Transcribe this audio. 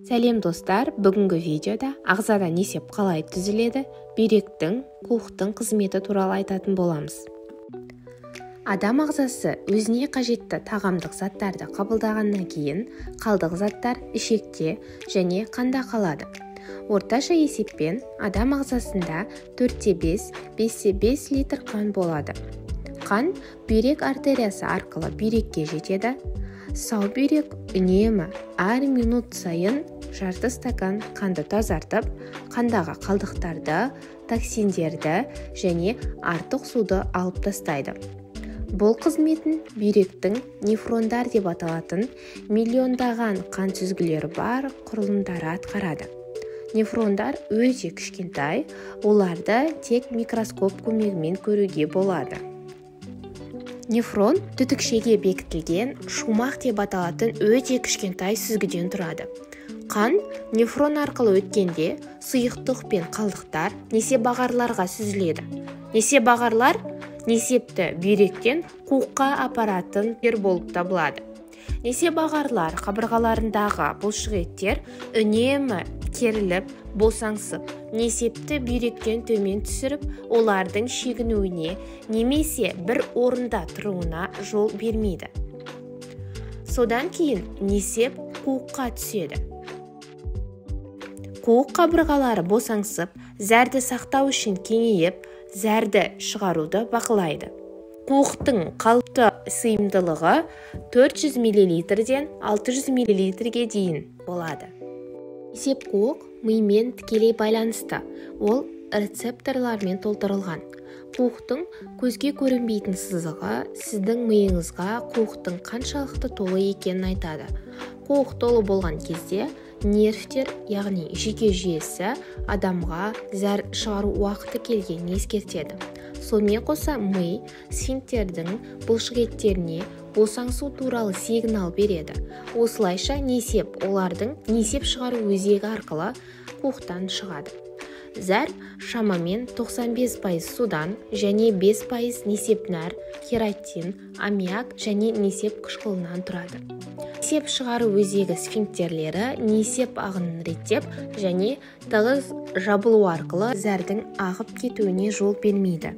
Сәлем достар, бүгінгі видеода ағзада несеп қалай түзіледі, бүйректің, қуықтың қызметі туралы айтатын боламыз. Адам ағзасы өзіне қажетті тағамдық заттарды қабылдағаннан кейін қалдық заттар ішекте және қанда қалады. Орташа есеппен адам ағзасында 4-5, 5-5 литр қан болады. Қан бүйрек артериясы арқылы бүйрекке жетеді. Сау бүйрек үнемі әр минут сайын жарты стакан қанды тазартып, қандағы қалдықтарды, токсиндерді және артық суды алып тастайды. Бұл қызметін бүйректің нефрондар деп аталатын миллиондаған қан сүзгілері бар құрылымдары атқарады. Нефрондар өте кішкентай, оларды тек микроскоп көмегімен көруге болады. Нефрон түтікшеге бекітілген шумақ деп аталатын өте кішкентай сүзгіден тұрады. Қан нефрон арқылы өткенде сұйықтық пен қалдықтар несепбағарларға сүзіледі. Несепбағарлар несепті бүйректен қуыққа апаратын жер болып табылады. Несепбағарлар қабырғаларындағы бұлшықеттер үнемі керіліп, босаңсып, несепті бүйректен төмен түсіріп, олардың шегінуіне немесе бір орында тұруына жол бермейді. Содан кейін несеп қуыққа түседі. Қуық қабырғалары босаңсып, зәрді сақтау үшін кеңейіп, зәрді шығаруды бақылайды. Қуықтың қалыпты сыйымдылығы 400 мл-ден 600 мл-ге дейін болады. Несеп қуық мимен тікелей байланысты, ол рецепторлармен толтырылған. Қуықтың көзге көрінбейтін сызығы сіздің миыңызға қуықтың қаншалықты толы екенін айтады. Қуық толы болған кезде нервтер, яғни жүйке жүйесі адамға зәр шығару уақыты келгенін ескертеді. Сонымен қоса ми сфинктердің бұлшықеттеріне босаңсу туралы сигнал береді. Осылайша несеп олардың несеп шығару өзегі арқылы қуықтан шығады. Зәр шамамен 95% судан және 5% несепнәр, кератин, аммиак және несеп қышқылынан тұрады. Несеп шығару өзегі сфинктерлері несеп ағынын реттеп және тығыз жабылу арқылы зәрдің ағып кетуіне жол бермейді.